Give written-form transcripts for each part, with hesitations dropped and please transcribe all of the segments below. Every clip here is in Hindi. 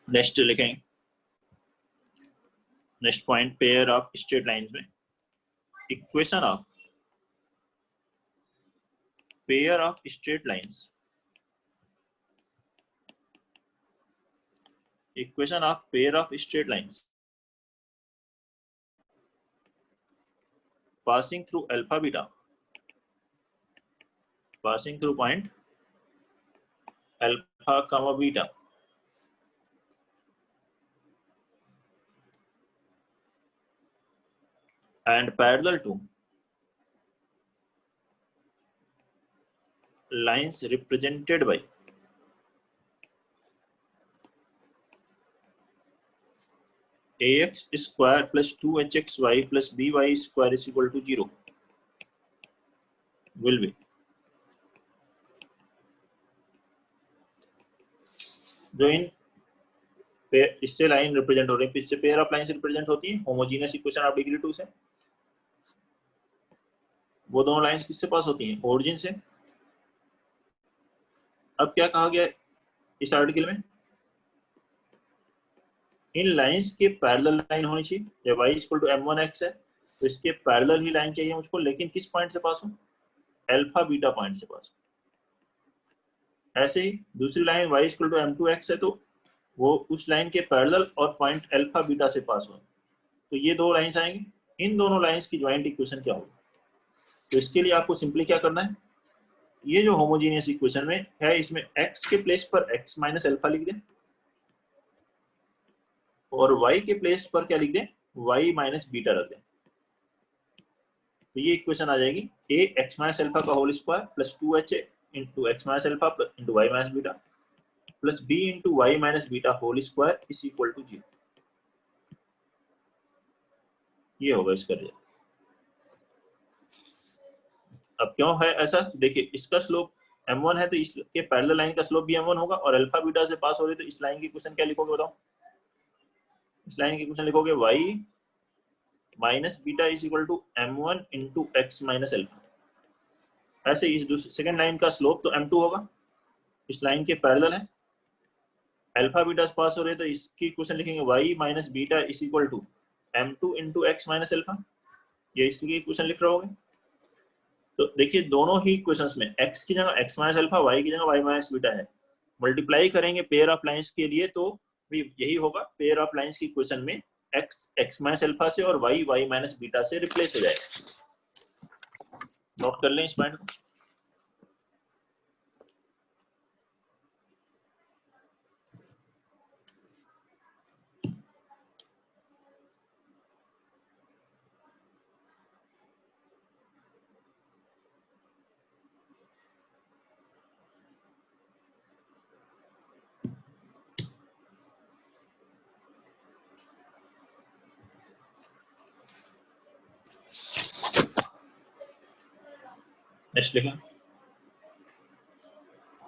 नेक्स्ट लिखेंगे, next point, pair of straight lines में equation of pair of straight lines, equation of pair of straight lines passing through alpha beta, passing through point alpha comma beta and parallel to lines represented by ax square plus 2hxy plus by square is equal to 0 will be, जो इन इससे लाइन रिप्रेजेंट हो रही है, इससे पेयर ऑफ लाइन रिप्रेजेंट होती है होमोजेनियस इक्वेशन ऑफ डिग्री 2 से। वो दोनों लाइंस किससे पास होती हैं? ओरिजिन से। अब क्या कहा गया इस आर्टिकल में? इन लाइंस के पैरेलल लाइन होनी चाहिए। जब y इक्वल टू m1x है तो इसके पैरेलल ही लाइन चाहिए मुझको, लेकिन किस पॉइंट से पास हो? अल्फा बीटा पॉइंट से पास हो। ऐसे ही दूसरी line y equal to m2x है तो वो उस लाइन के पैरेलल और पॉइंट अल्फा बीटा से पास हो। तो ये दो लाइंस आएंगी, इन दोनों लाइंस की ज्वाइंट इक्वेशन क्या होगी? तो इसके लिए आपको सिंपली क्या करना है, ये जो होमोजेनियस इक्वेशन में है इसमें x के प्लेस पर x माइनस अल्फा लिख दें और y के प्लेस पर क्या लिख दें? y माइनस बीटा रख दें। तो ये इक्वेशन आ जाएगी a x माइनस अल्फा का whole square plus 2h into x minus alpha into y minus beta plus b into y minus beta whole square is equal to 0। ये होगा इसका रिजल्ट। अब क्यों है ऐसा? देखिए इसका स्लोप m1 है तो इसके पैरेलल लाइन का स्लोप भी m1 होगा और अल्फा बीटा से पास हो रही तो इस लाइन की इक्वेशन क्या लिखोगे बताओ? इस लाइन की इक्वेशन लिखोगे y minus beta is equal to m1 into x minus alpha. ऐसे इस सेकंड लाइन का स्लोप तो m2 होगा, इस लाइन के पैरेलल है, अल्फा बीटा से पास हो रहे तो इसकी इक्वेशन लिखेंगे y minus beta is equal to m2 into x minus alpha. ये इसकी इक्वेशन लिख रहे होगे। तो देखिए दोनों ही इक्वेशंस में x की जगह x माइनस अल्फा, y की जगह y माइनस बीटा है। मल्टीप्लाई करेंगे पेयर ऑफ लाइंस के लिए तो भी यही होगा। पेयर ऑफ लाइंस की इक्वेशन में x माइनस अल्फा से और y माइनस बीटा से रिप्लेस हो जाएगा। नोट कर लें इस पॉइंट को। नेक्स्ट लिखें,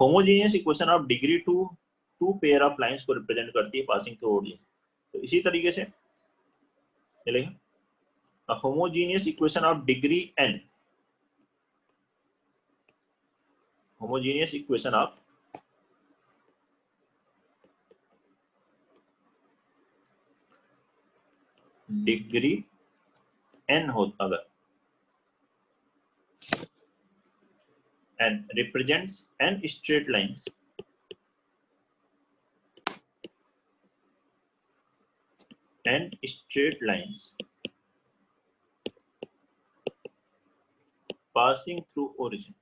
homogeneous equation of degree two pair of lines को रिप्रेजेंट करती है पासिंग थ्रू ओरिजिन। तो इसी तरीके से चलेगा, a homogeneous equation of degree n, homogeneous equation of degree n हो अगर n represents n straight lines passing through origin।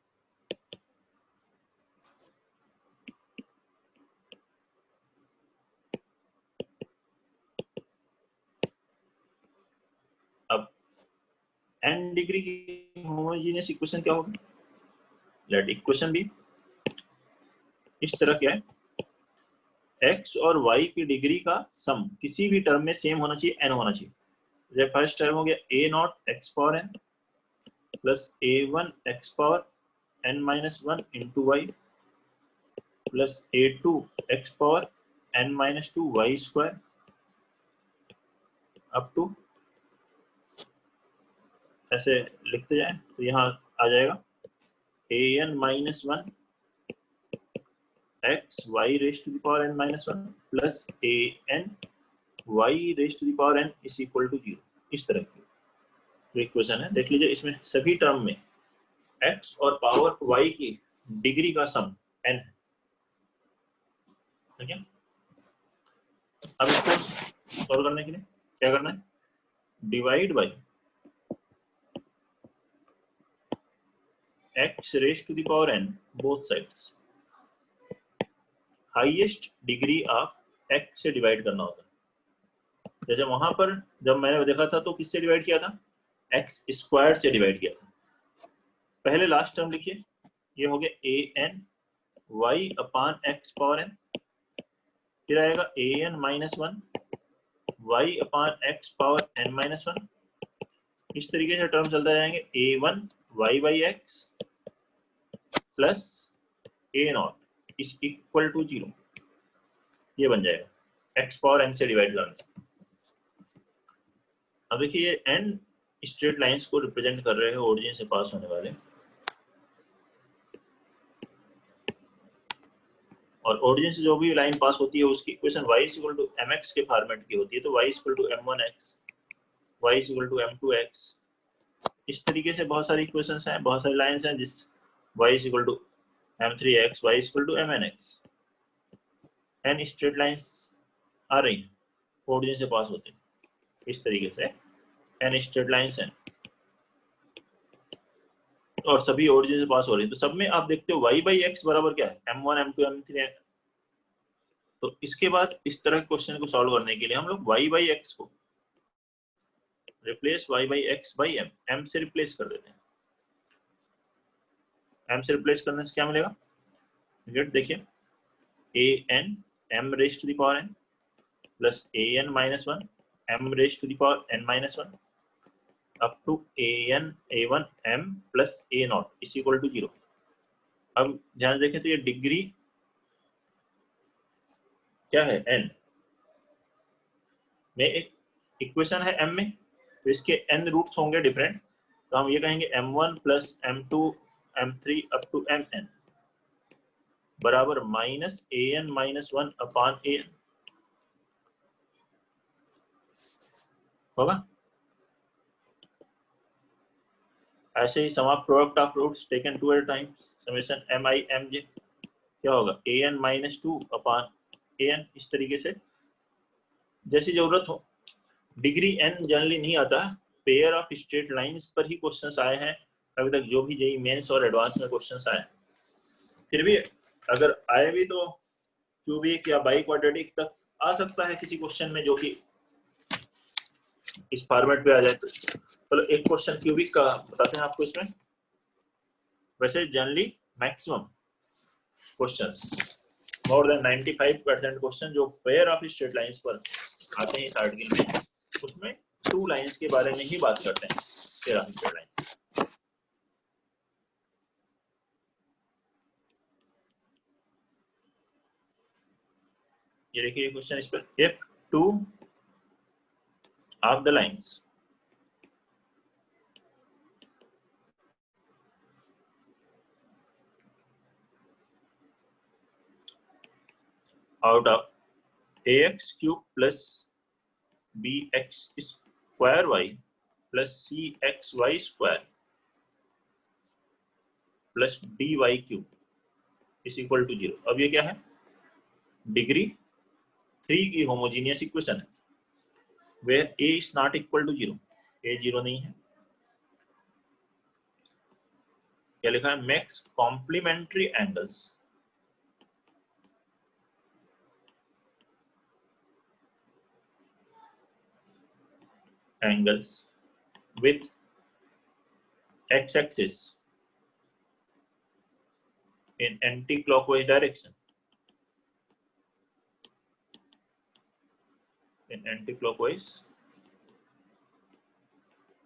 अब n डिग्री की होमोजेनियस इक्वेशन क्या होगी? लेट इक्वेशन भी इस तरह क्या है, x और y की डिग्री का सम किसी भी टर्म में सेम होना चाहिए, n होना चाहिए। जैसे फर्स्ट टर्म हो गया a naught x power n plus a1 x power n minus 1 into y plus a2 x power n minus 2 y square up to, ऐसे लिखते जाए तो यहाँ आ जाएगा an minus 1 x y raised to the power n minus 1 plus a n y raised to the power n is equal to 0। इस तरह की इक्वेशन है। देख लीजिए इसमें सभी टर्म में x और पावर y की डिग्री का सम n है, ठीक है। अब इसको सॉल्व करने के लिए क्या करना है, divide by x raised to the power n both sides। Highest degree आप x से डिवाइड करना होता है। जैसे वहां पर जब मैंने देखा था तो किससे डिवाइड किया था, x स्क्वायर से डिवाइड किया था। पहले लास्ट टर्म लिखिए, ये हो गया a n y upon x power n, फिर आएगा a n minus 1 y upon x power n minus 1। इस तरीके से टर्म चलते जाएंगे, a1 y by x plus a naught is equal to 0। ये बन जाएगा x पावर n से डिवाइड करने से। अब देखिए ये n स्ट्रेट लाइंस को रिप्रेजेंट कर रहे हैं ओरिजिन से पास होने वाले, और ओरिजिन से जो भी लाइन पास होती है उसकी equation y is equal to mx के फॉर्मेट की होती है। तो y is equal to m1x, y is equal to m2x। इस तरीके से बहुत सारी इक्वेशंस हैं, बहुत सारी लाइंस हैं, जिस y is equal to m3x, y is equal to mnx। n straight lines आ रही हैं ओरिजिन से पास होते हैं, इस तरीके से n स्ट्रेट लाइंस हैं और सभी ओरिजिन से पास हो रही है। तो सब में आप देखते हो y बाई एक्स बराबर क्या है, m1 m2 m3। तो इसके बाद इस तरह के क्वेश्चन को सॉल्व करने के लिए हम लोग y बाई एक्स को replace y by x by m से रिप्लेस कर देते हैं। m से रिप्लेस करने से क्या मिलेगा, देखिए a n m raise to the power n plus a n minus 1 m raise to the power n minus 1 up to a1 m plus a naught is equal to 0। अब ध्यान देखें तो ये डिग्री क्या है, n में एक इक्वेशन है m में, तो इसके n रूट्स होंगे डिफरेंट। तो हम ये कहेंगे m1 plus m2 m3 up to mn बराबर minus an minus 1 upon an होगा। ऐसे ही sum of product of roots taken two at a time summation mi mj क्या होगा, an माइनस 2 अपान an। इस तरीके से जैसी जरूरत हो। डिग्री n जनरली नहीं आता, पेयर ऑफ स्ट्रेट लाइंस पर ही क्वेश्चंस आए हैं अभी तक, जो भी जेईई मेंस और एडवांस में क्वेश्चंस आए। फिर भी अगर आए भी तो क्यूबिक या बाई क्वाड्रेटिक तक आ सकता है किसी क्वेश्चन में जो कि इस फॉर्मेट पे आ जाए। तो चलो एक क्वेश्चन क्यूबिक का बताते हैं आपको इसमें। वैसे generally maximum questions more than 95% question जो पेयर ऑफ स्ट्रेट लाइंस पर आते हैं इस आर्टिकल में, उसमें टू लाइंस के बारे में ही बात करते हैं, पेयर ऑफ स्ट्रेट लाइंस। ये देखिए क्वेश्चन इस पर, if two of the lines out of ax cube plus bx square y plus cxy square plus dy cube is equal to 0। अब ये क्या है, डिग्री 3 की होमोजीनियस इक्वेशन है, where a is not equal to 0, a 0 नहीं है। क्या लिखा है, makes complementary angles with x-axis in anti-clockwise direction, in anti-clockwise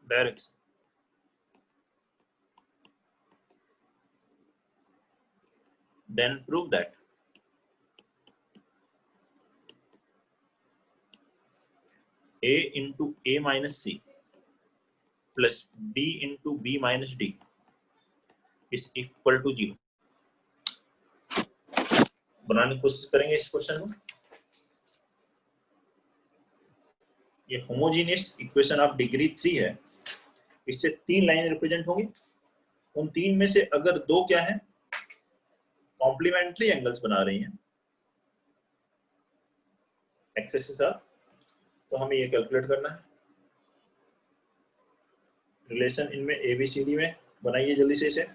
direction। Then prove that a into a minus c plus d into b minus d is equal to 0। बनाने की कोशिश करेंगे इस क्वेश्चन को। ये होमोजीनियस इक्वेशन ऑफ डिग्री 3 है, इससे 3 लाइन रिप्रेजेंट होंगी। उन 3 में से अगर 2 क्या है, कॉम्प्लीमेंट्री एंगल्स बना रही हैं एक्सेस के साथ, तो हमें ये कैलकुलेट करना है। रिलेशन इनमें ABCD में बनाइए जल्दी से इसे।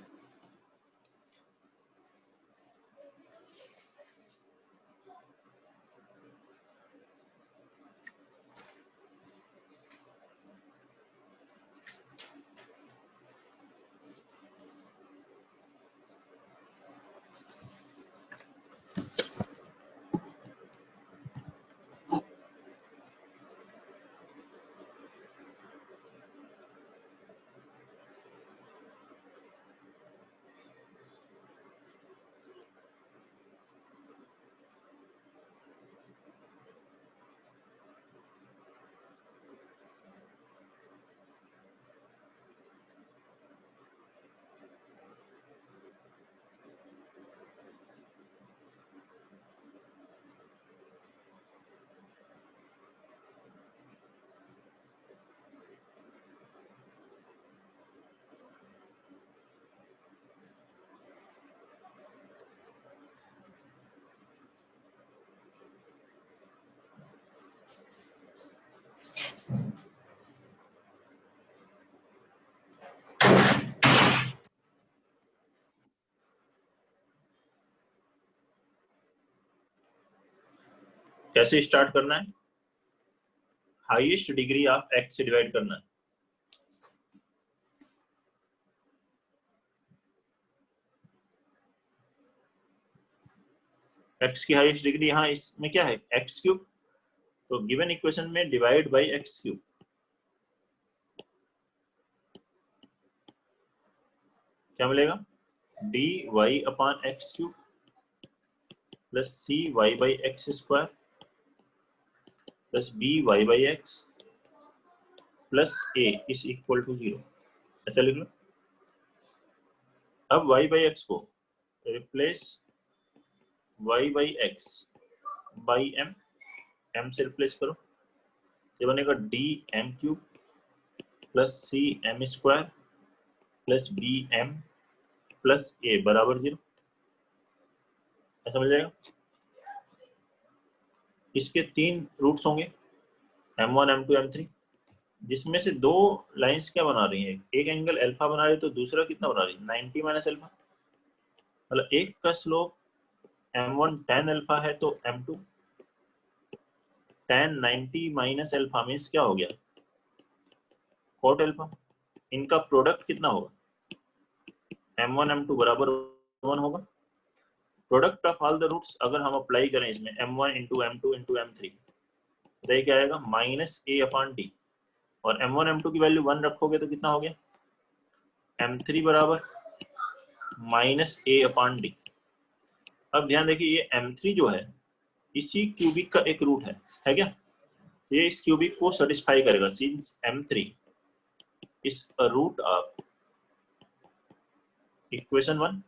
कैसे स्टार्ट करना है, हाईएस्ट डिग्री ऑफ एक्स से डिवाइड करना है। एक्स की हाईएस्ट डिग्री यहाँ इसमें क्या है, एक्स क्यूब, तो गिवन इक्वेशन में डिवाइड बाई एक्स क्यूब, क्या मिलेगा, d y upon x cube plus c y by x square plus b y by x plus a is equal to 0। ऐसा लिख लो। अब वाई बाई एक्स को replace y by x by m, m से रिप्लेस करो, ये बनेगा d m cube plus c m square plus b m plus ए बराबर 0। ऐसा मिल जाएगा। इसके 3 रूट्स होंगे, m1 m2 m3, जिसमें से 2 लाइंस क्या बना रही हैं, एक एंगल अल्फा बना रही है तो दूसरा कितना बना रही है, 90 माइनस अल्फा। मतलब एक का स्लोप m1 tan अल्फा है तो m2 tan 90 minus alpha means क्या हो गया, cot अल्फा। इनका प्रोडक्ट कितना होगा, m1 m2 बराबर 1 होगा। Product of all the roots अगर हम अप्लाई करें इसमें m1 into m2 into m3, तो ये क्या आएगा माइनस a अपॉन डी, और m1 m2 की वैल्यू 1 रखोगे तो कितना हो गया, m3 बराबर माइनस a अपॉन डी। अब ध्यान देखिए ये m3 जो है इसी क्यूबिक का एक रूट है क्या, ये इस क्यूबिक को सेटिस्फाई करेगा, since m3 is a root of equation 1,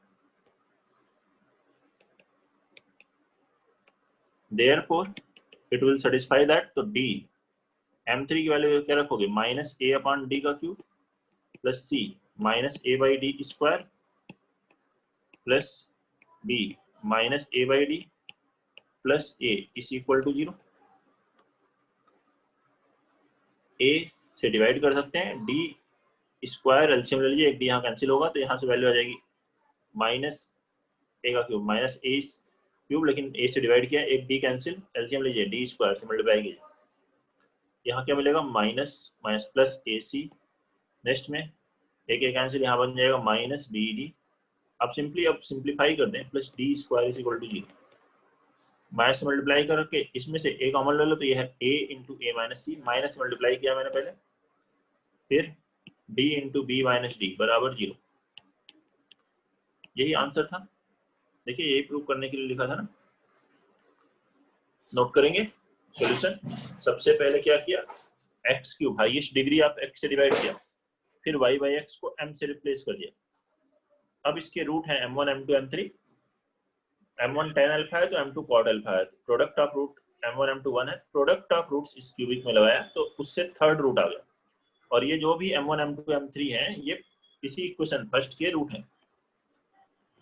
therefore it will satisfy that. तो d m3 की वैल्यू क्या रखोगे, माइनस a अपॉन डी का cube plus c minus a by d square plus b minus a by d plus a is equal to 0। a से डिवाइड कर सकते हैं, d स्क्वायर एलसीएम ले लीजिए, एक d यहाँ कैंसिल होगा तो यहाँ से वैल्यू आ जाएगी माइनस a का क्यूब माइनस a क्यूब, लेकिन a से डिवाइड किया, एक d कैंसिल, एलसीएम लीजिए, d स्क्वायर से मल्टीप्लाई कीजिए, यहाँ क्या मिलेगा minus minus plus ac। Next में एक कैंसिल, यहाँ बन जाएगा माइनस बी डी। अब सिंप्लीफाई कर दें, plus d square is equal to 0। Minus से मल्टीप्लाई करके इसमें से a कॉमन ले लो तो ये है a into a minus c, minus से मल्टीप्लाई किया मैंने पहले, फिर d into b minus d बराबर 0। यही आंसर था। देखिए यही प्रूव करने के लिए लिखा था ना। नोट करेंगे सॉल्यूशन। सबसे पहले क्या किया, x cube highest degree of x से डिवाइड किया, फिर वाई बाई एक्स को m से रिप्लेस कर दिया। अब इसके रूट है m1 m2 m3, m1 tan alpha है तो m2 cot अल्फा है, product of root m1 m2 1 है, प्रोडक्ट ऑफ रूट्स इस क्यूबिक में लगाया तो उससे थर्ड रूट आ गया, और ये जो भी m1 m2 m3 है ये इसी इक्वेशन फर्स्ट के रूट हैं,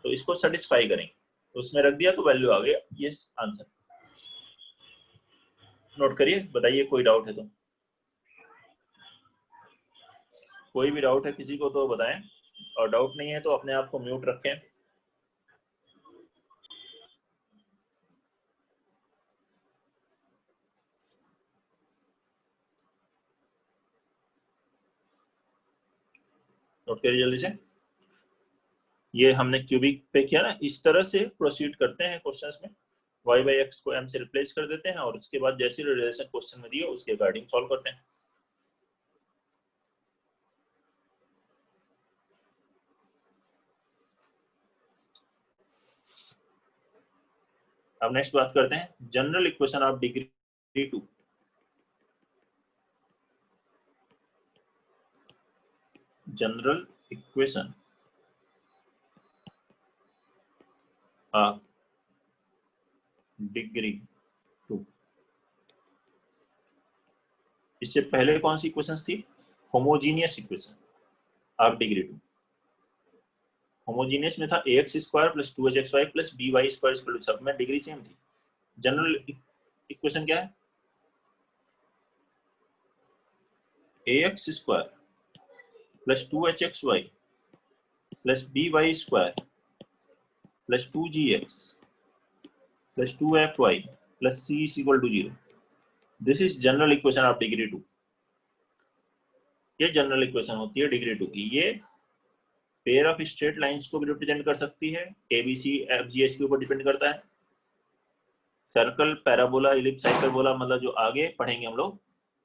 तो इसको सेटिस्फाई करेंगे, तो उसमें रख दिया तो वैल्यू आ गया, ये आंसर। नोट करिए, बताइए कोई डाउट है तो, कोई भी डाउट है किसी को तो बताएं, और डाउट नहीं है तो अपने आप को म्यूट रखें। नोट करिए जल्दी से। ये हमने क्यूबिक पे किया ना, इस तरह से प्रोसीड करते हैं क्वेश्चंस में, y बाई एक्स को m से रिप्लेस कर देते हैं और उसके बाद जैसी रिलेशन क्वेश्चन में दिए उसके अकॉर्डिंग सॉल्व करते हैं। अब नेक्स्ट बात करते हैं general equation of degree 2। General equation of degree 2। इससे पहले कौन सी इक्वेशंस थी? Homogeneous equation of degree 2। Homogeneous में था ax square plus 2hxy plus by square, सब में डिग्री सेम थी। जनरल इक्वेशन क्या है? ax square plus 2hxy plus by square plus 2gx plus 2fy plus c is equal to 0। This is general equation of degree 2। ये जनरल इक्वेशन होती है डिग्री 2 की। ये पेयर ऑफ स्ट्रेट लाइंस को भी रिप्रेजेंट कर सकती है, एबीसी एफजीएच के ऊपर डिपेंड करता है। सर्कल, पैराबोला, इलिप्स, हाइपरबोला, मतलब जो आगे पढ़ेंगे हम लोग,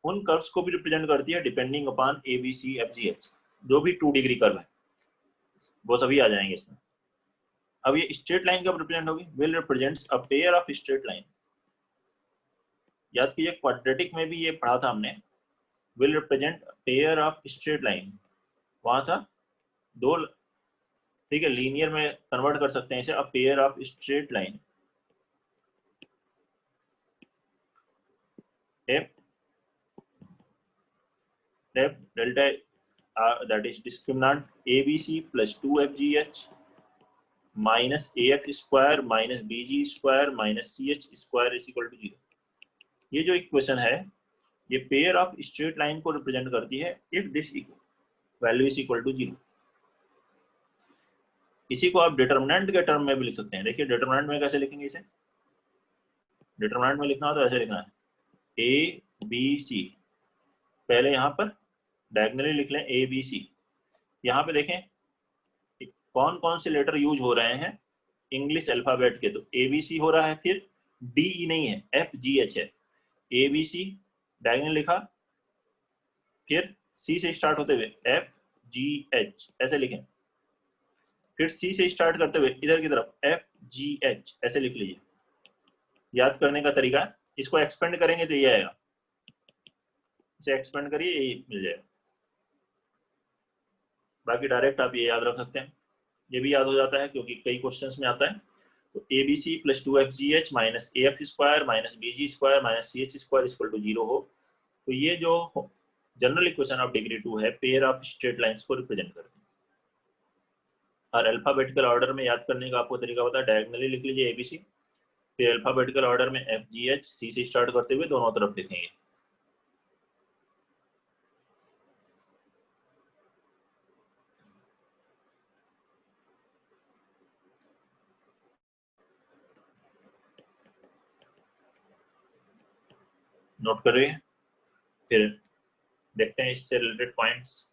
उन कर्व्स को भी रिप्रेजेंट करती है डिपेंडिंग अपॉन एबीसी एफजीएच। जो भी 2 डिग्री कर्व है वो सभी आ जाएंगे इसमें। अब ये स्ट्रेट लाइन कब रिप्रेजेंट होगी? Will represents a pair of straight line. याद कीजिए क्वाड्रेटिक में भी ये पढ़ा था हमने, will represent pair of straight line, वहां था दो, ठीक है, लीनियर में कन्वर्ट कर सकते हैं इसे, a pair of straight line f delta that is discriminant abc plus 2fgh minus af square minus bg square minus ch square is equal to 0। ये जो इक्वेशन है ये पेयर ऑफ स्ट्रेट लाइन को रिप्रेजेंट करती है if this value is equal to 0। इसी को आप डिटरमिनेंट के टर्म में भी लिख सकते हैं। देखिए डिटरमिनेंट में कैसे लिखेंगे इसे? डिटरमिनेंट में लिखना हो तो ऐसे लिखना है ए बी सी, पहले यहाँ पर डायगोनली लिख लें ए बी सी। यहाँ पे देखें कौन कौन से लेटर यूज हो रहे हैं इंग्लिश अल्फाबेट के, तो ए बी सी हो रहा है, फिर डी ई नहीं है, एफ जी एच है। ए बी सी डायगोनल लिखा, फिर सी से स्टार्ट होते हुए एफ जी एच ऐसे लिखें, फिर सी से स्टार्ट करते हुए इधर की तरफ एफ जी एच ऐसे लिख लीजिए। याद करने का तरीका, इसको एक्सपेंड करेंगे तो ये आएगा, इसे एक्सपेंड करिए ये मिल जाएगा। बाकी डायरेक्ट आप ये याद रख सकते हैं, ये भी याद हो जाता है क्योंकि कई क्वेश्चंस में आता है। तो a b c plus 2fgh minus a f square minus b g square minus c h square equal to 0 हो, तो ये जो जनरल इक्वेशन ऑफ डिग्री 2 है पेयर ऑफ स्ट्रेट लाइंस को रिप्रेजेंट करती है। और अल्फाबेटिकल ऑर्डर में याद करने का आपको तरीका पता है, डायगोनली लिख लीजिए एबीसी, फिर अल्फाबेटिकल ऑर्डर में एफ जी एच, सी से स्टार्ट करते हुए दोनों तरफ लिखेंगे। नोट करिए, फिर देखते हैं इससे रिलेटेड पॉइंट्स।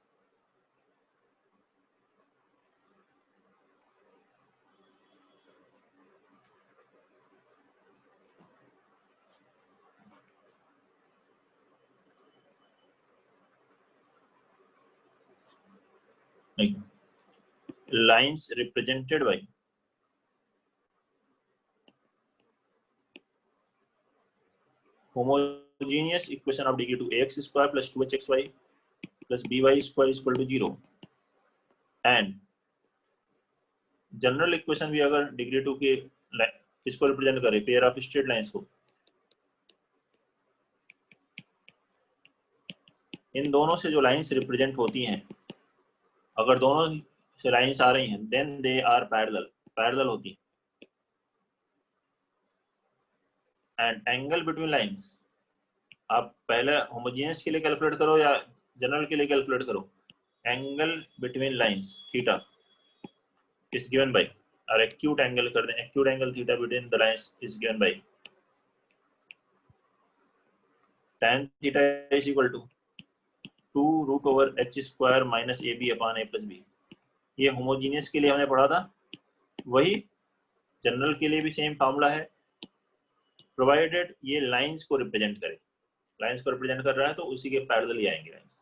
नहीं, lines represented by homogeneous equation of degree 2 ax square plus 2hxy plus by square is equal to 0 and general equation भी अगर डिग्री 2 की किसको रिप्रेजेंट करे, पेयर ऑफ स्ट्रेट लाइंस को। इन दोनों से जो लाइंस रिप्रेजेंट होती हैं, अगर दोनों से लाइंस आ रही हैं देन दे आर पैरेलल होती हैं। एंड एंगल बिटवीन लाइंस, आप पहले होमोजेनियस के लिए कैलकुलेट करो या जनरल के लिए कैलकुलेट करो। Angle between lines theta is given by, और एक्यूट एंगल कर दें, acute angle theta between the lines is given by tan theta is equal to 2√h² minus AB upon A+B। ये होमोजेनियस के लिए हमने पढ़ा था, वही जनरल के लिए भी सेम फार्मूला है, प्रोवाइडेड ये लाइंस को रिप्रेजेंट करे। लाइंस को रिप्रेजेंट कर रहा है तो उसी के पैरेलल ही आएंगे लाइंस।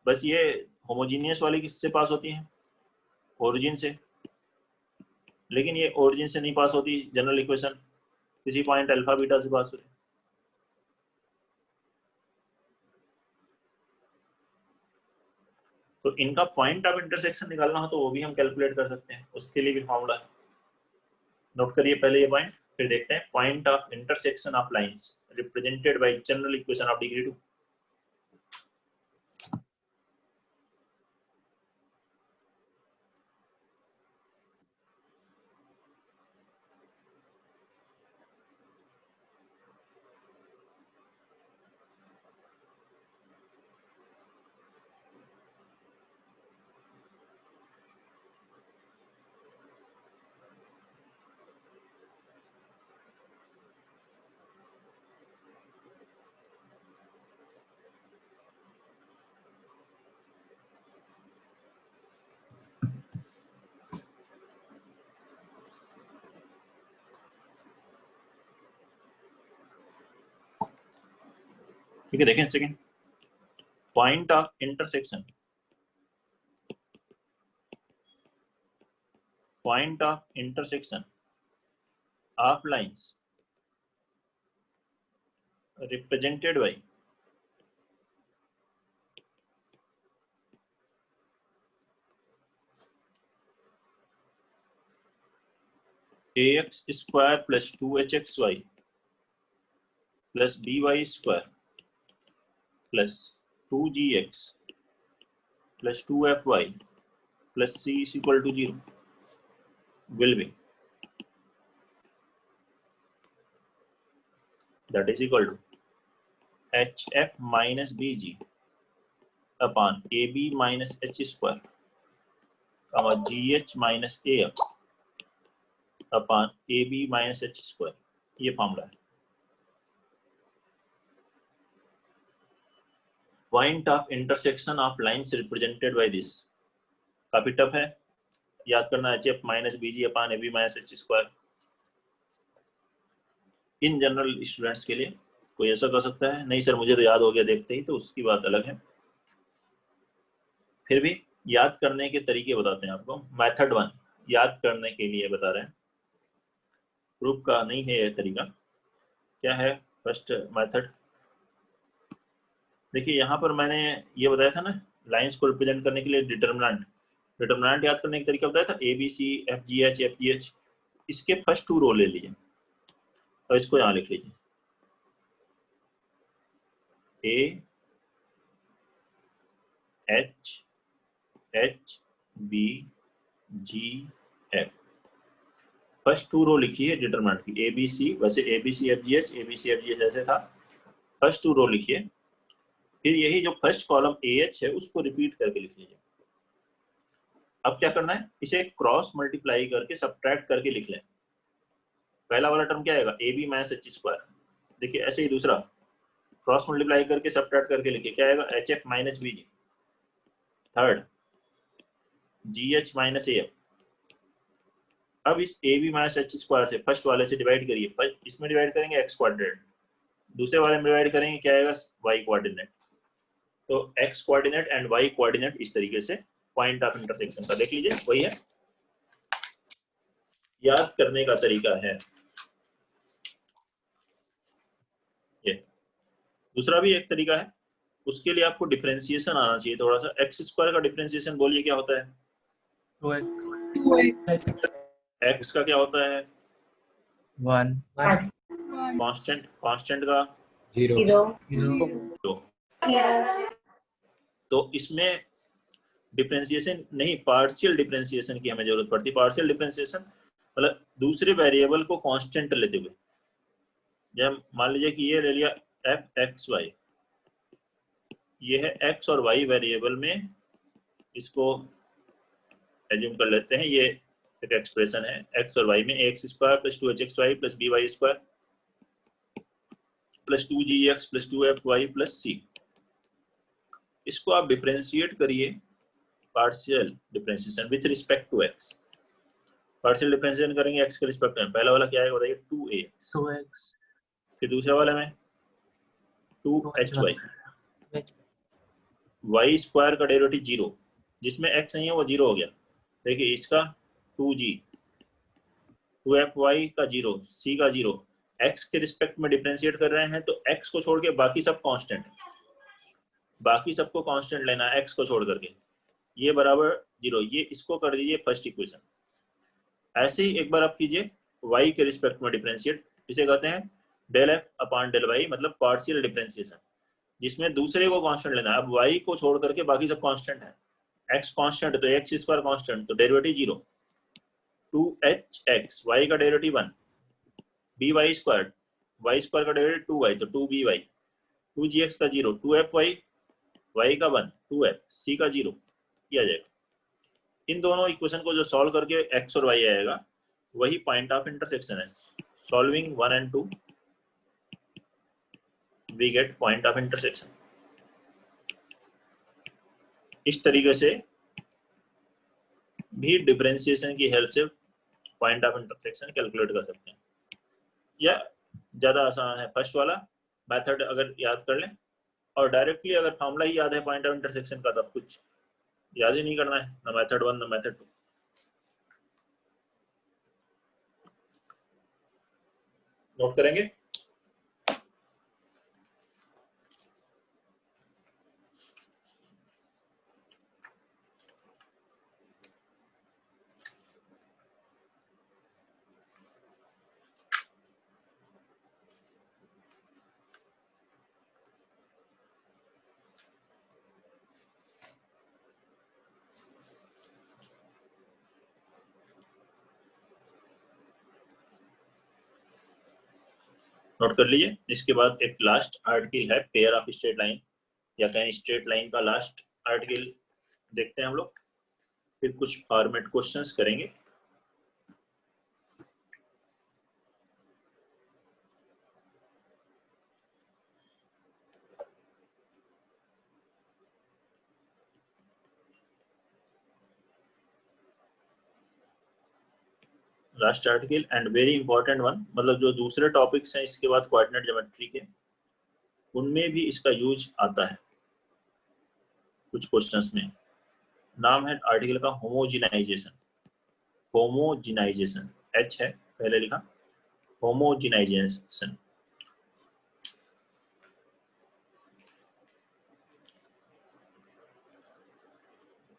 बस ये होमोजेनियस वाली किससे पास होती हैं, ओरिजिन से, लेकिन ये ओरिजिन से नहीं पास होती जनरल इक्वेशन, किसी पॉइंट अल्फा बीटा से पास होती। तो इनका पॉइंट ऑफ इंटरसेक्शन निकालना हो तो वो भी हम कैलकुलेट कर सकते हैं, उसके लिए भी फॉर्मूला है। नोट करिए पहले ये पॉइंट, फिर देखते हैं point of intersection of lines represented by general equation of degree 2। ठीक है, देखें second, point of intersection, point of intersection of lines represented by ax² plus 2hxy plus by² plus 2gx plus 2fy plus c is equal to 0 will be, that is equal to hf minus bg upon ab minus h² comma gh minus af upon ab minus h²। ये फॉर्मूला है। Point of intersection of lines represented by this, काफी टफ है याद करना, hf minus bg upon ab minus h²। In general students के लिए कोई ऐसा कर सकता है, नहीं सर मुझे तो याद हो गया देखते ही, तो उसकी बात अलग है। फिर भी याद करने के तरीके बताते हैं आपको। मेथड 1 याद करने के लिए बता रहे हैं, प्रूफ का नहीं है यह तरीका। क्या है फर्स्ट मेथड, देखिए यहाँ पर मैंने ये बताया था ना, लाइंस को रिप्रेजेंट करने के लिए डिटरमिनेंट याद करने का तरीका बताया था, ABC FGH FGH। इसके फर्स्ट 2 रो ले लीजिए और इसको यहाँ लिख लीजिए, A H H B G F। First 2 रो लिखी है डिटरमिनेंट की, ABC, वैसे ABC FGH ABC FGH ऐसे था, फर्स्ट 2 रो लिखिए। फिर यही जो फर्स्ट कॉलम AH है उसको रिपीट करके लिख लीजिए। अब क्या करना है, इसे क्रॉस मल्टीप्लाई करके सब्ट्रैक्ट करके लिख लें। पहला वाला टर्म क्या आएगा, AB माइनस h²। देखिए ऐसे ही दूसरा क्रॉस मल्टीप्लाई करके सब्ट्रैक्ट करके लिखिए, क्या आएगा, HF minus BG। Third GH minus AF। अब इस AB माइनस h² से फर्स्ट वाले से डिवाइड करिए, इसमें डिवाइड करेंगे x², दूसरे वाले में डिवाइड करेंगे क्या आएगा, y²। तो x coordinate and y coordinate इस तरीके से पॉइंट ऑफ इंटरसेक्शन का देख लीजिए, वही है, याद करने का तरीका है ये। दूसरा भी एक तरीका है, उसके लिए आपको डिफरेंशिएशन आना चाहिए थोड़ा सा। x² का डिफरेंशिएशन बोलिए क्या होता है, x का क्या होता है? 1 कांस्टेंट का 0 तो इसमें डिफरेंशिएशन नहीं, पार्शियल डिफरेंशिएशन की हमें जरूरत पड़ती है। पार्शियल डिफरेंशिएशन मतलब दूसरे वेरिएबल को कांस्टेंट लेते हुए, जब मान लीजिए कि ये ले लिया एफ एक्स वाई, ये है एक्स और वाई वेरिएबल में, इसको एज्यूम कर लेते हैं ये एक एक्सप्रेशन है एक्स और वाई में, x square plus 2hxy plus by square plus 2gx plus 2fy plus c। इसको आप डिफरेंशिएट करिए partial differentiation with respect to x। Partial differentiation करेंगे x के रिस्पेक्ट में, पहला वाला क्या है बताइए? 2ax। फिर दूसरा वाला में 2hy। y स्क्वायर का डेरिवेटिव 0, जिसमें x नहीं है वो 0 हो गया। देखिए इसका 2g, 2fy का 0, c का 0। x के रिस्पेक्ट में डिफरेंशिएट कर रहे हैं तो x को छोड़ के बाकी सब कांस्टेंट, बाकी सबको कांस्टेंट लेना है x को छोड़ करके, ये बराबर 0। ये इसको कर दीजिए फर्स्ट इक्वेशन। ऐसे ही एक बार आप कीजिए y के रिस्पेक्ट में डिफरेंशिएट, इसे कहते हैं del f upon del y, मतलब पार्शियल डिफरेंशिएशन, जिसमें दूसरे को कांस्टेंट लेना है। अब y को छोड़ करके बाकी सब कांस्टेंट है, x कांस्टेंट तो x स्क्वायर कांस्टेंट तो डेरिवेटिव 0, 2hx y का derivative 1, by square y square का डेरिवेटिव 2y तो 2by, 2gx का 0, 2fy y का 1, 2f c का 0, किया जाएगा। इन दोनों इक्वेशन को जो सॉल्व करके x और y आएगा वही पॉइंट ऑफ इंटरसेक्शन है। Solving 1 and 2 we get point of intersection. इस तरीके से भी डिफरेंशिएशन की हेल्प से पॉइंट ऑफ इंटरसेक्शन कैलकुलेट कर सकते हैं, या ज्यादा आसान है फर्स्ट वाला मेथड अगर याद कर लें, और डायरेक्टली अगर फॉर्मूला ही याद है पॉइंट ऑफ इंटरसेक्शन का, तब कुछ याद ही नहीं करना है, ना मेथड 1 ना मेथड 2। नोट करेंगे। नोट कर लीजिए। इसके बाद एक लास्ट आर्टिकल है पेयर ऑफ स्ट्रेट लाइन, या कहें स्ट्रेट लाइन का लास्ट आर्टिकल देखते हैं हम लोग, फिर कुछ फॉर्मेट क्वेश्चंस करेंगे। Last article and very important one, मतलब जो दूसरे टॉपिक्स हैं इसके बाद कोऑर्डिनेट ज्योमेट्री के, उनमें भी इसका यूज आता है कुछ क्वेश्चंस में। नाम है आर्टिकल का होमोजिनाइजेशन। होमोजिनाइजेशन एच है पहले लिखा, होमोजिनाइजेशन।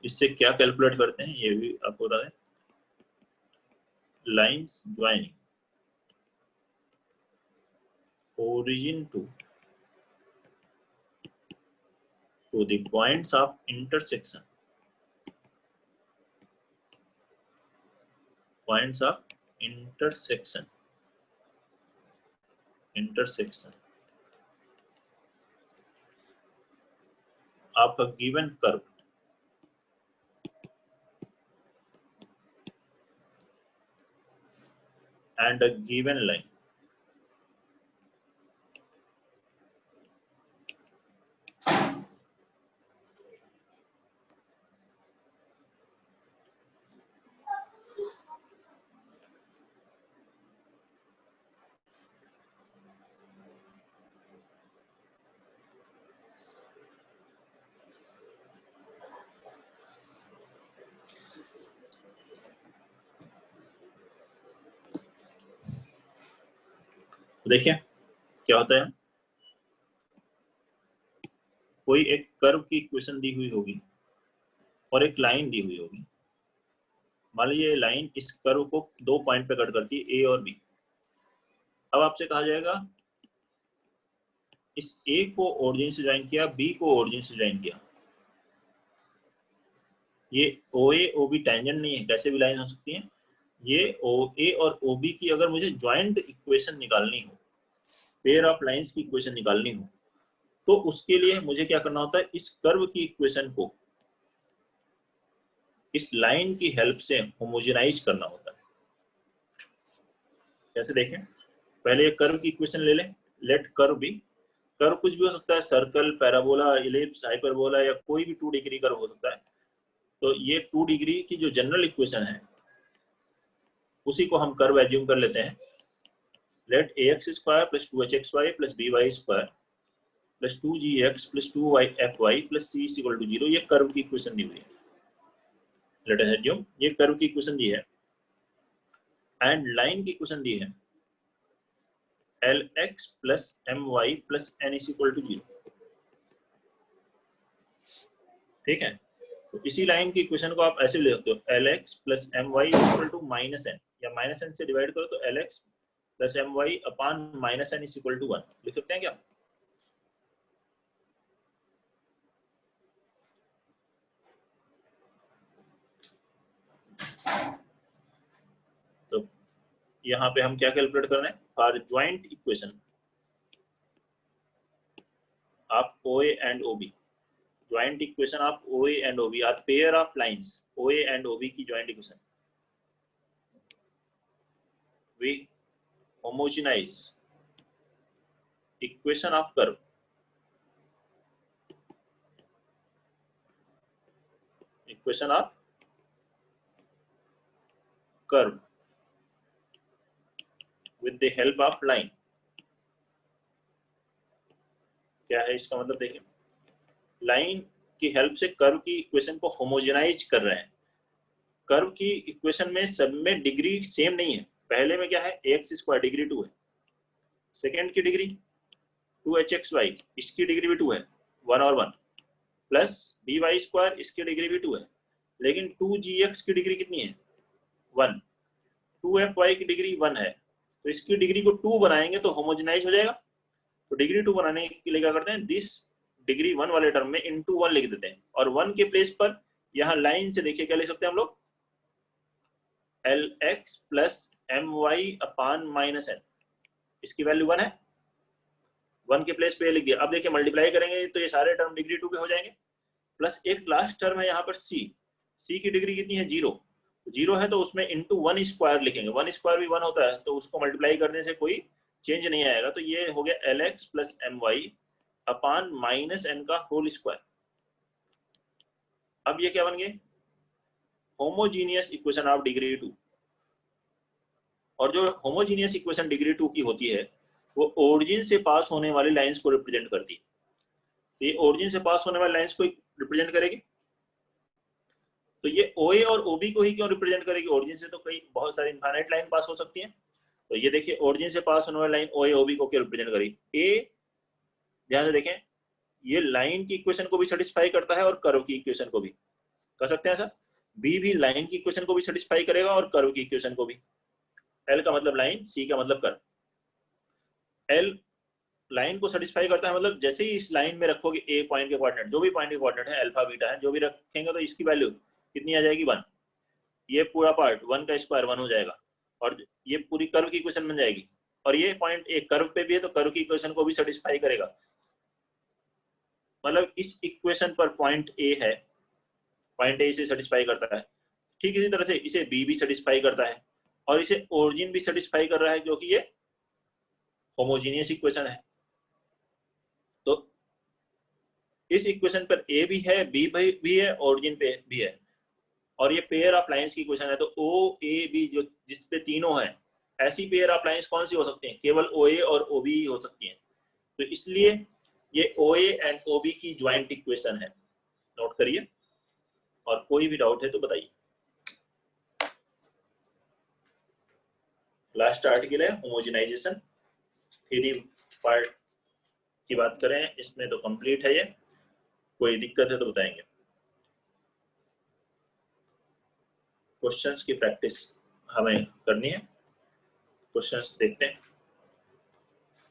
इससे क्या कैलकुलेट करते हैं ये भी आपको बता दें। Lines joining origin to the points of intersection, points of intersection of a given curve and a given line देखिए क्या होता है। कोई एक कर्व की इक्वेशन दी हुई होगी और एक लाइन दी हुई होगी, मान लीजिए लाइन इस कर्व को 2 पॉइंट पे कट करती है, ए और बी। अब आपसे कहा जाएगा इस ए को ओरिजिन से ज्वाइन किया, बी को ओरिजिन से ज्वाइन किया। ये ओ ए ओ बी टेंजेंट नहीं है, कैसे भी लाइन हो सकती है। ये ओ ए और ओ बी की अगर मुझे ज्वाइंट इक्वेशन निकालनी हो, पेयर ऑफ लाइंस की इक्वेशन निकालनी हो, तो उसके लिए मुझे क्या करना होता है, इस कर्व की इक्वेशन को इस लाइन की हेल्प से होमोजेनाइज करना होता है। कैसे देखें, पहले कर्व की इक्वेशन ले लें। लेट कर्व बी, कर्व कुछ भी हो सकता है, सर्कल, पैराबोला, इलिप्स, हाइपरबोला या कोई भी 2 डिग्री कर्व हो सकता है। तो ये 2 डिग्री की जो जनरल इक्वेशन है उसी को हम कर्व एज्यूम कर लेते हैं। Let ax square plus 2hxy plus by square plus 2gx plus 2fy plus c is equal to 0, ये कर्व की इक्वेशन दी हुई है। लेट अस एज्यूम ये कर्व की इक्वेशन दी है एंड लाइन की इक्वेशन दी है lx plus my plus n is equal to 0। ठीक है, तो इसी लाइन की इक्वेशन को आप ऐसे भी ले सकते हो, lx plus my is equal to minus n, या माइनस n से डिवाइड करो तो lx plus my upon minus n is equal to 1 लिख सकते हैं क्या। तो यहाँ पे हम क्या कैलकुलेट कर रहे हैं, for joint equation of OA and OB, joint equation of OA and OB are pair of lines OA and OB की joint equation, we homogenize equation of curve, equation of curve with the help of line। क्या है इसका मतलब, देखिए लाइन की हेल्प से कर्व की इक्वेशन को होमोजेनाइज कर रहे हैं। कर्व की इक्वेशन में सब में डिग्री सेम नहीं है। पहले में क्या है, एक्स स्क्वायर डिग्री 2 है, सेकेंड की डिग्री 2hxy, इसकी डिग्री भी 2 है, 1 और 1, प्लस by स्क्वायर, इसकी डिग्री भी 2 है, लेकिन 2gx की डिग्री कितनी है, 1, 2fy की डिग्री 1 है, तो इसकी डिग्री को 2 बनाएंगे तो होमोजेनाइज हो जाएगा। तो डिग्री 2 बनाने के लिए क्या करते हैं, दिस डिग्री 1 वाले टर्म में इनटू 1 लिख देते हैं, और 1 के प्लेस पर यहाँ लाइन से देखिए क्या लिख सकते हैं हम लोग, lx plus my upon minus n, इसकी वैल्यू 1 है, 1 के प्लेस पे लिख दिया। अब देखिए मल्टीप्लाई करेंगे तो ये सारे टर्म डिग्री 2 के हो जाएंगे, प्लस एक लास्ट टर्म है यहाँ पर c की डिग्री कितनी है, 0 है, तो उसमें इंटू 1 स्क्वायर लिखेंगे, 1 स्क्वायर भी 1 होता है, तो उसको मल्टीप्लाई करने से कोई चेंज नहीं आएगा। तो ये हो गया lx plus my upon minus n का होल स्क्वायर। अब ये क्या बन गए, होमोजीनियस इक्वेशन ऑफ डिग्री 2। और जो होमोजीनियस इक्वेशन डिग्री 2 की होती है वो ओरिजिन से पास होने वाली लाइंस को रिप्रेजेंट करती है। तो ये ओरिजिन से पास होने वाली लाइंस को रिप्रेजेंट करेगी, तो ये OA और OB को ही क्यों रिप्रेजेंट करेगी, ओरिजिन से तो कई बहुत सारी इनफाइनाइट लाइन पास हो सकती है। तो ये देखिए ओरिजिन से पास होने वाली लाइन OA OB को क्यों रिप्रेजेंट करेगी, ए ध्यान से देखें, ये लाइन की इक्वेशन को भी सेटिस्फाई करता है और कर्व की इक्वेशन को भी, कर सकते हैं सर। बी भी लाइन की इक्वेशन को भी सेटिस्फाई करेगा और कर्व की इक्वेशन को भी। एल का मतलब लाइन, सी का मतलब कर्व। एल लाइन को सेटिस्फाई करता है, मतलब जैसे ही इस लाइन में रखोगे ए पॉइंट के कोऑर्डिनेट, जो भी पॉइंट के कोऑर्डिनेट है, अल्फा बीटा है, जो भी रखेंगे तो इसकी वैल्यू कितनी आ जाएगी, 1। ये पूरा पार्ट 1 का स्क्वायर 1 हो जाएगा, और ये पूरी कर्व की इक्वेशन बन जाएगी। और ये पॉइंट एक कर्व पे भी है तो कर्व की इक्वेशन को भी सेटिस्फाई करेगा। मतलब इस इक्वेशन पर पॉइंट ए है, पॉइंट ए इसे सेटिस्फाई करता है, ठीक इसी तरह से इसे बी भी सेटिस्फाई करता है, और इसे ओरिजिन भी सेटिस्फाई कर रहा है, क्योंकि ये होमोजीनियस इक्वेशन है। तो इस इक्वेशन पर ए भी है, बी भी है, ओरिजिन पे भी है, और ये पेयर ऑफ लाइंस की इक्वेशन है। तो ओ ए बी जो जिस पे तीनों है, ऐसी पेयर ऑफ लाइंस कौन सी हो सकती हैं, केवल OA और OB ही हो सकती हैं। तो इसलिए ये OA एंड OB की ज्वाइंट इक्वेशन है, नोट करिए, और कोई भी डाउट है तो बताइए। लास्ट आर्टिकल है होमोजेनाइजेशन थ्योरी पार्ट की बात करें, इसमें तो कंप्लीट है ये, कोई दिक्कत है तो बताएंगे। क्वेश्चंस की प्रैक्टिस हमें करनी है। क्वेश्चंस देखते हैं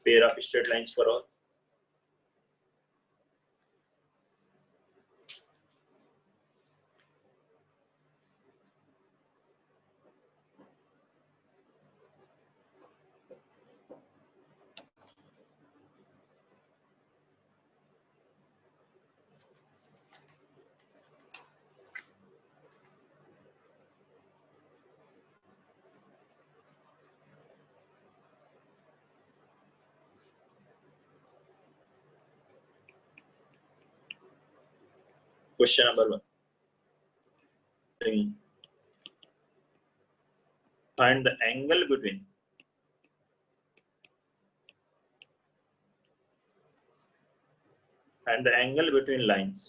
पेयर ऑफ स्ट्रेट लाइंस पर। और question number 1, find the angle between lines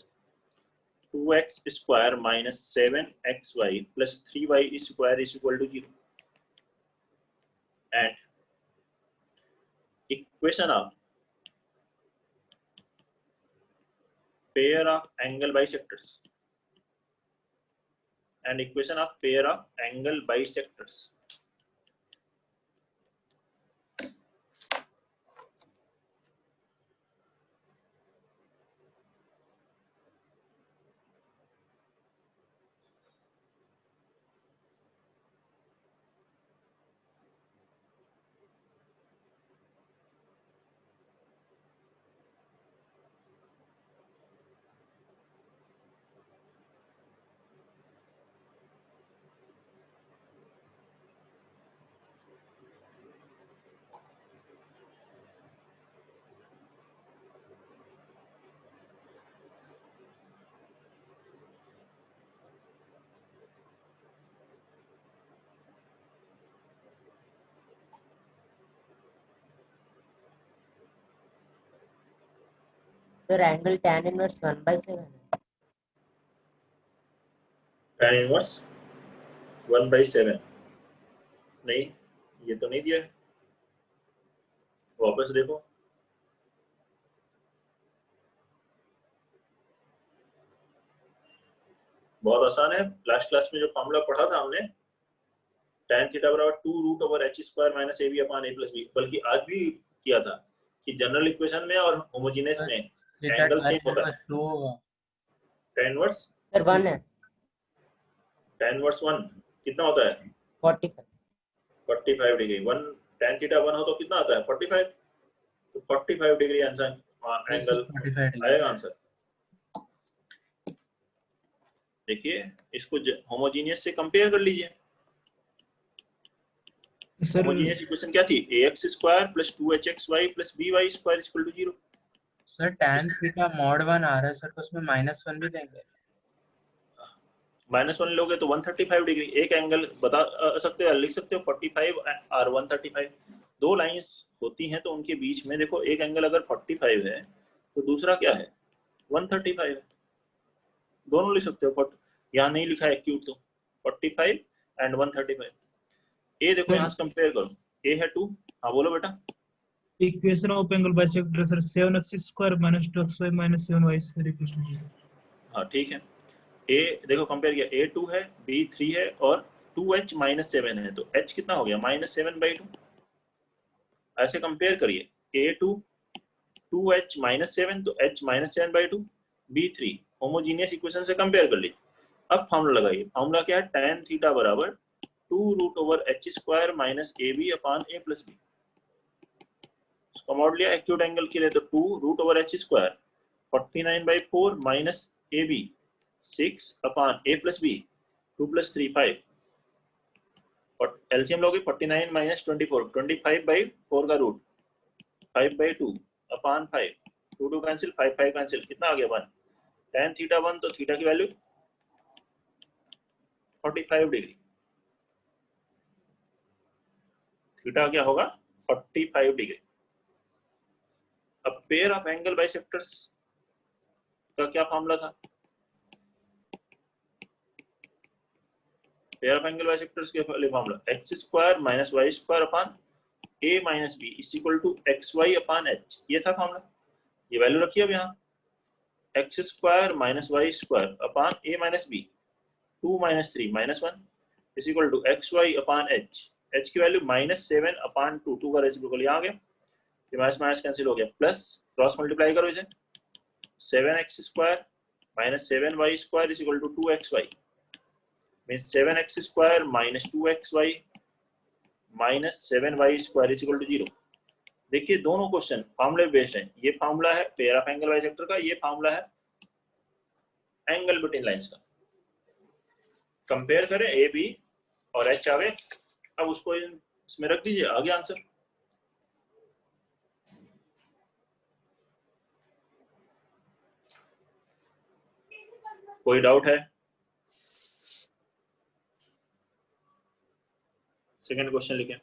2x square minus 7xy plus 3y square is equal to 0 and equation of pair of angle bisectors and equation of pair of angle bisectors. Sir, angle tan inverse 1/7 tan inverse 1/7 नहीं, ये तो नहीं दिया है, वापस देखो। बहुत आसान है, लास्ट क्लास में जो फॉर्मूला पढ़ा था हमने tan थीटा बराबर 2√h² minus ab upon a plus b, बल्कि आज भी किया था कि जनरल इक्वेशन में और होमोजेनियस में एंगल सेम होता है। tan इनवर्स सर 1 है, tan इनवर्स 1 कितना होता है? 45 डिग्री। 1 tan थीटा 1 हो तो कितना आता है? 45। तो 45 डिग्री आंसर एंगल आएगा आंसर। देखिए इसको होमोजेनियस से कंपेयर कर लीजिए। होमोजेनियस इक्वेशन क्या थी? ax² + 2hxy + by² = 0। Sir tan theta mod 1 आ रहा है सर, तो उसमें -1 भी देंगे? -1 लोगे तो 135 डिग्री। एक एंगल बता सकते हो, लिख सकते हो 45 और 135। दो लाइंस होती हैं तो उनके बीच में देखो एक एंगल अगर 45 है तो दूसरा क्या है? 135 है। दोनों लिख सकते हो, बट यहाँ नहीं लिखा है एक्यूट, तो 45 एंड 135। ए देखो यहाँ से कंपेयर करो, ए है 2। हाँ बोलो बेटा। Equation of angle bisector sir 7x² - 2xy - 7y² = 0। हाँ ठीक है, ए देखो कंपेयर किया, ए 2 है, बी 3 है और 2h - 7 है, तो h कितना हो गया? -7/2। ऐसे कंपेयर करिए, a2 2h - 7 तो h -7/2, b3 होमोजेनियस इक्वेशन से कंपेयर कर लीजिए। अब फार्मूला लगाइए। फार्मूला क्या है? tan थीटा बराबर 2√h² minus ab upon a plus b। इसका मॉड लिया एक्यूट एंगल के लिए, तो 2√h² 49/4 minus ab 6 upon a plus b 2 + 3 5। और एलसीएम लोगे 49 - 24 25/4 का रूट 5/2 अपॉन 5 2 2 कैंसिल 5 5 कैंसिल, कितना आ गया? 1। tan थीटा 1 तो थीटा की वैल्यू 45 डिग्री। थीटा क्या होगा? 45 डिग्री। अब पेयर ऑफ एंगल बाइसेक्टर्स का क्या फार्मूला था? पेयर ऑफ एंगल बाइसेक्टर्स के लिए formula x² - y² upon a - b = xy अपॉन h। ये था फार्मूला, ये वैल्यू रखिए अब यहाँ। x² - y² upon a - b 2 - 3 - 1 is equal to x y upon h, h की वैल्यू -7/2, 2 का रेसिप्रोकल यहाँ आ गया, माइनस माइनस कैंसिल हो गया, प्लस क्रॉस मल्टीप्लाई करो इसे, 7x² minus 7y² is equal to 2xy, means 7x² minus 2xy minus 7y² is equal to 0। देखिए दोनों क्वेश्चन फॉर्मूले बेस्ड हैं, ये फॉर्मूला है पेयर ऑफ एंगल बाइसेक्टर का, ये फॉर्मूला है एंगल बिटवीन लाइंस का। कंपेयर करें ए बी और एच आ गए, अब उसको इसमें रख दीजिए, आ गया आंसर। कोई डाउट है? सेकंड क्वेश्चन लिखें,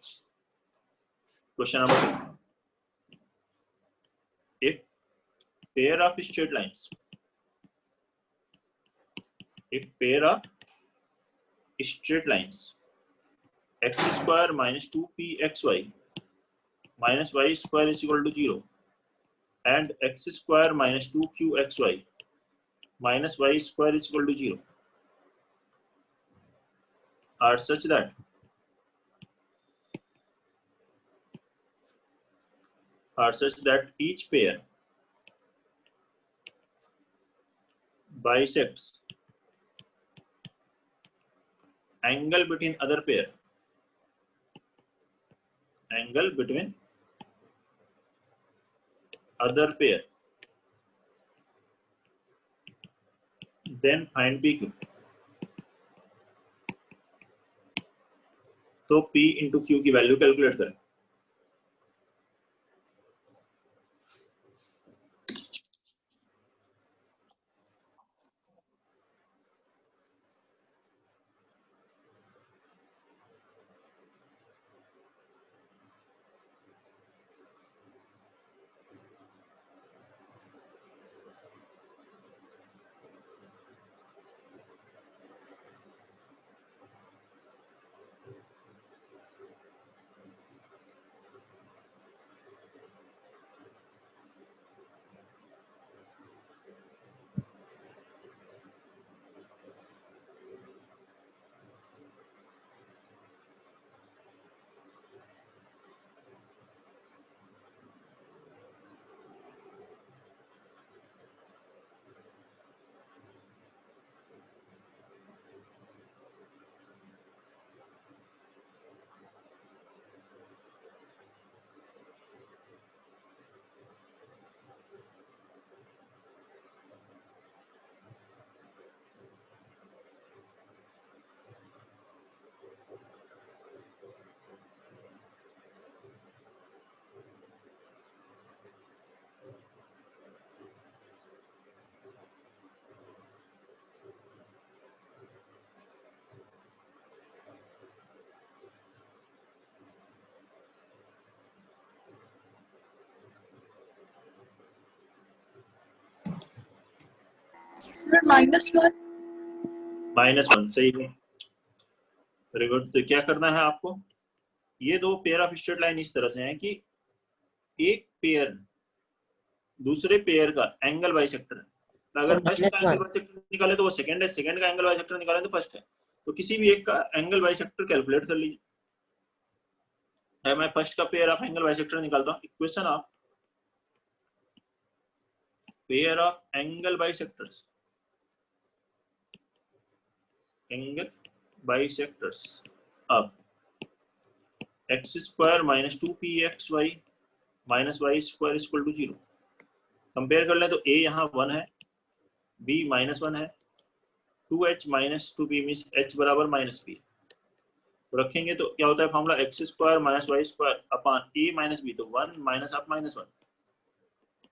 क्वेश्चन नंबर 2, एक पेयर ऑफ स्ट्रेट लाइंस, एक pair of straight lines x² minus 2pxy minus y² is equal to 0 and x² minus 2qxy minus y² is equal to 0 are such that each pair bisects angle between other pair, angle between other pair, then find PQ। तो P into Q की वैल्यू कैलकुलेट करें। -1 सही है, वेरी गुड। तो क्या करना है आपको, ये दो पेयर ऑफ स्ट्रेट लाइन इस तरह से हैं कि एक पेयर दूसरे पेयर का एंगल बाइसेक्टर है, तो अगर फर्स्ट का एंगल बाइसेक्टर निकाले तो वो सेकंड है, सेकंड का एंगल बाइसेक्टर निकाले तो फर्स्ट है, तो किसी भी एक का एंगल बाइसेक्टर कैलकुलेट कर लीजिए। मैं फर्स्ट का पेयर ऑफ एंगल बाइसेक्टर निकालता हूँ, equation of pair of angle bisectors, angle bisectors अब x² minus 2pxy minus y² is equal to 0। Compare कर लें तो a यहाँ 1 है, b -1 है, 2h minus 2p means h बराबर -p। तो रखेंगे तो क्या होता है formula, x² minus y² upon a minus b, तो 1 minus up -1,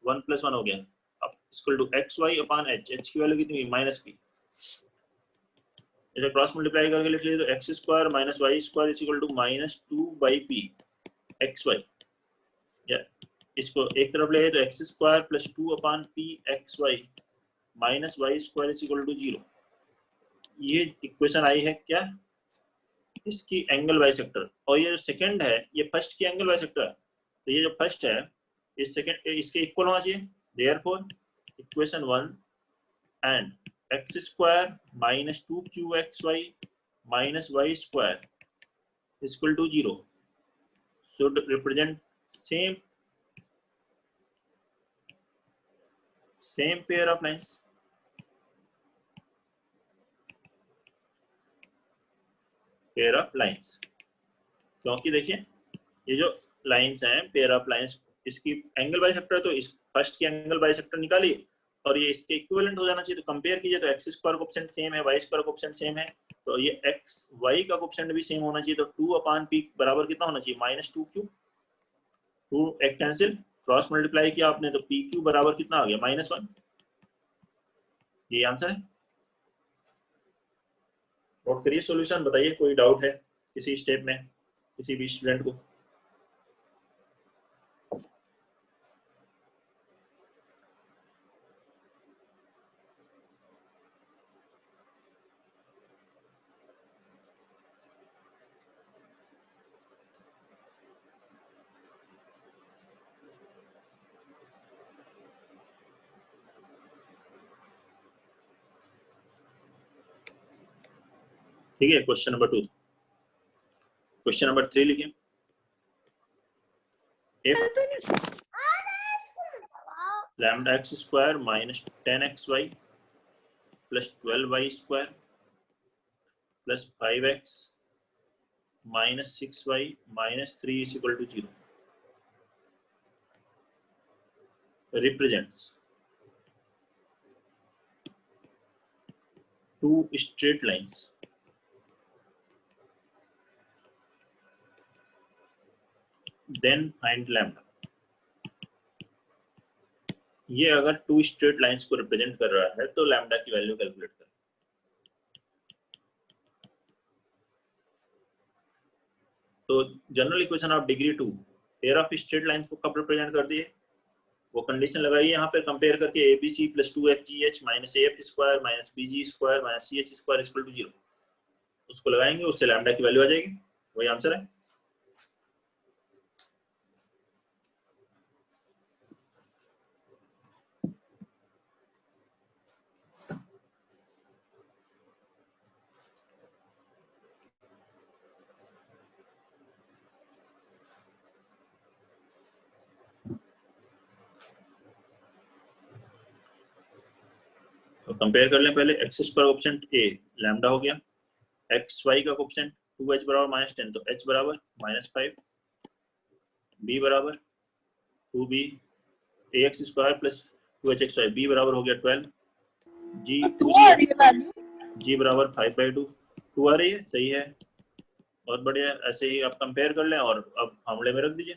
1 + 1 हो गया, अब इक्वल टू xy अपॉन h, h की वैल्यू कितनी हुई -p, इसे क्रॉस मल्टीप्लाई करके लिख लीजिए तो x² minus y² is equal to -2p xy, या इसको एक तरफ ले तो x² plus 2 upon p xy minus y² is equal to 0। ये इक्वेशन आई है क्या, इसकी एंगल बाइसेक्टर, और ये जो सेकंड है ये फर्स्ट की एंगल बाइसेक्टर है, तो ये जो फर्स्ट है इस सेकंड इसके इक्वल होना चाहिए, therefore equation 1 and x² minus 2qxy minus y square is equal to 0 should represent same pair of lines. Pair of lines, क्योंकि देखिए ये जो लाइंस हैं पेयर ऑफ लाइंस, इसकी एंगल बाइसेक्टर, तो इस फर्स्ट की एंगल बाइसेक्टर निकालिए और ये इसके इक्विवेलेंट हो जाना चाहिए। तो कंपेयर कीजिए तो एक्स स्क्वायर कोएफिशिएंट सेम है, वाई स्क्वायर कोएफिशिएंट सेम है, तो ये एक्स वाई का कोएफिशिएंट भी सेम होना चाहिए। तो 2/p बराबर कितना होना चाहिए? -2q। 2 एक कैंसिल, क्रॉस मल्टीप्लाई किया आपने तो pq बराबर कितना आ गया? -1। ये आंसर है। नोट करिए सॉल्यूशन, बताइए कोई डाउट है किसी स्टेप में किसी भी स्टूडेंट को? ठीक है, क्वेश्चन नंबर 2। क्वेश्चन नंबर 3 लिखिए। If lambda x square minus 10xy plus 12y square plus 5x minus 6y minus 3 is equal to 0 represents two straight lines then find lambda। ये अगर टू स्ट्रेट लाइंस को रिप्रेजेंट कर रहा है तो लैम्डा की वैल्यू कैलकुलेट करें। तो general equation of degree 2 pair of straight lines को कब रिप्रेजेंट कर दिए, वो कंडीशन लगाइए यहाँ पे कंपेयर करके abc + 2fgh - af square - bg square - ch square equal to 0, उसको लगाएंगे, उससे लैम्डा की वैल्यू आ जाएगी। वही आंसर है। तो कंपेयर कर लें पहले। X square coefficient a lambda हो गया, एक्स वाई का कोएफिशिएंट 2h बराबर -10 तो h बराबर -5, b बराबर 2b ax square plus 2hxy, b बराबर हो गया 12, g बराबर 5/2, 2 आ रही है, सही है, बहुत बढ़िया। ऐसे ही आप कंपेयर कर लें और अब फॉर्मूले में रख दीजिए।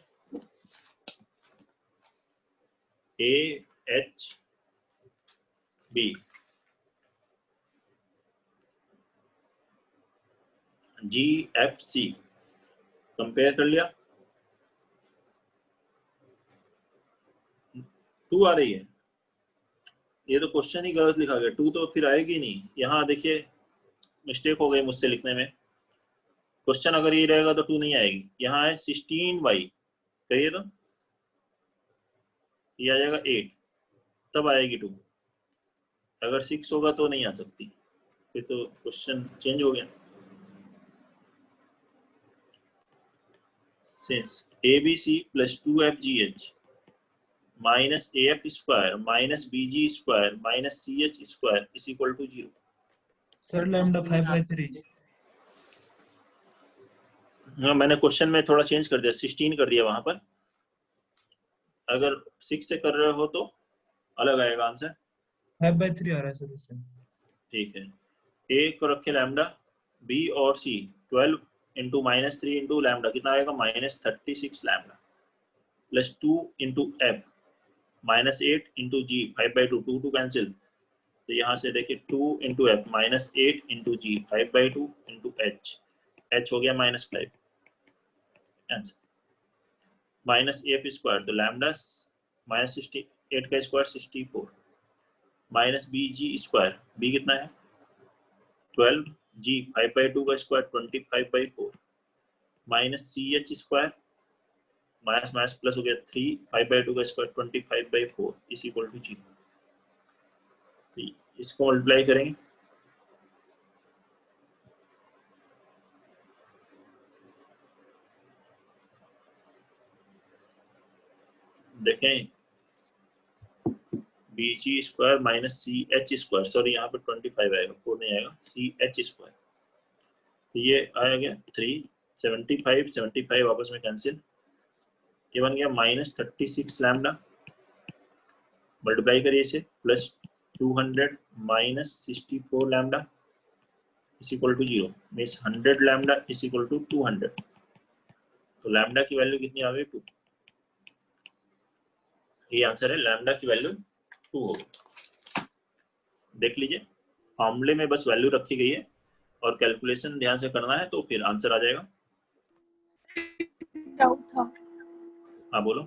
a h b g f c compare कर लिया, 2 आ रही है। ये तो क्वेश्चन ही गलत लिखा गया, 2 तो फिर आएगी नहीं। यहाँ देखिए मिस्टेक हो गई मुझसे लिखने में, क्वेश्चन अगर ये रहेगा तो 2 नहीं आएगी। यहाँ है 16y, कहिए तो ये आ जाएगा 8, तब आएगी 2। अगर 6 होगा तो नहीं आ सकती, फिर तो क्वेश्चन चेंज हो गया। Since ABC plus 2FGH minus AF square minus BG square minus CH square is equal to 0। Sir lambda 5/3। हाँ, मैंने क्वेश्चन में थोड़ा चेंज कर दिया, 16 कर दिया वहां पर। अगर 6 से कर रहे हो तो अलग आएगा आंसर। 5/3 आ रहा है सर इससे। ठीक है, A को रखे लैम्डा, B और C 12 इंटू -3 इंटू लैम्डा कितना आएगा? -36 lambda plus 2 into f -8 into g 5/2, 2 cancel, तो यहाँ से देखिए 2 into f -8 into g 5/2 into h हो गया -5 आंसर। माइनस एफ स्क्वायर तो लैम्डा -68 का square 64 minus b g square, b कितना है 12, जी 5/2 का square 25/4 minus c h square minus minus plus हो गया 3 5/2 का स्क्वायर 25/4 इज इक्वल टू 0। इसको मल्टीप्लाई करेंगे देखें BG square minus CH square, sorry यहाँ पे 25 आएगा, 4 नहीं आएगा, CH स्क्वायर, तो ये आया गया 375, 75 आपस में कैंसिल, ये बन गया माइनस 36 लैम्डा, मल्टीप्लाई करिए इसे, plus 200 minus 64 lambda is equal to 0, means 100 lambda is equal to 200, तो लैम्डा की वैल्यू कितनी आ गई 2, ये आंसर है, लैम्डा की वैल्यू 2 होगी। देख लीजिए फॉर्मूले में बस वैल्यू रखी गई है और कैलकुलेशन ध्यान से करना है तो फिर आंसर आ जाएगा। डाउट था, हाँ बोलो।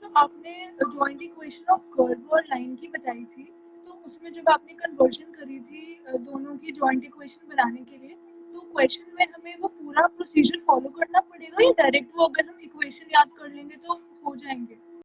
जो आपने जॉइंट इक्वेशन ऑफ कर्व और लाइन की बताई थी, तो उसमें जब आपने कन्वर्जन करी थी दोनों की जॉइंट इक्वेशन बनाने के लिए, तो क्वेश्चन में हमें वो पूरा प्रोसीजर फॉलो करना पड़ेगा या डायरेक्ट वो अगर हम इक्वेशन याद कर लेंगे तो हो जाएंगे?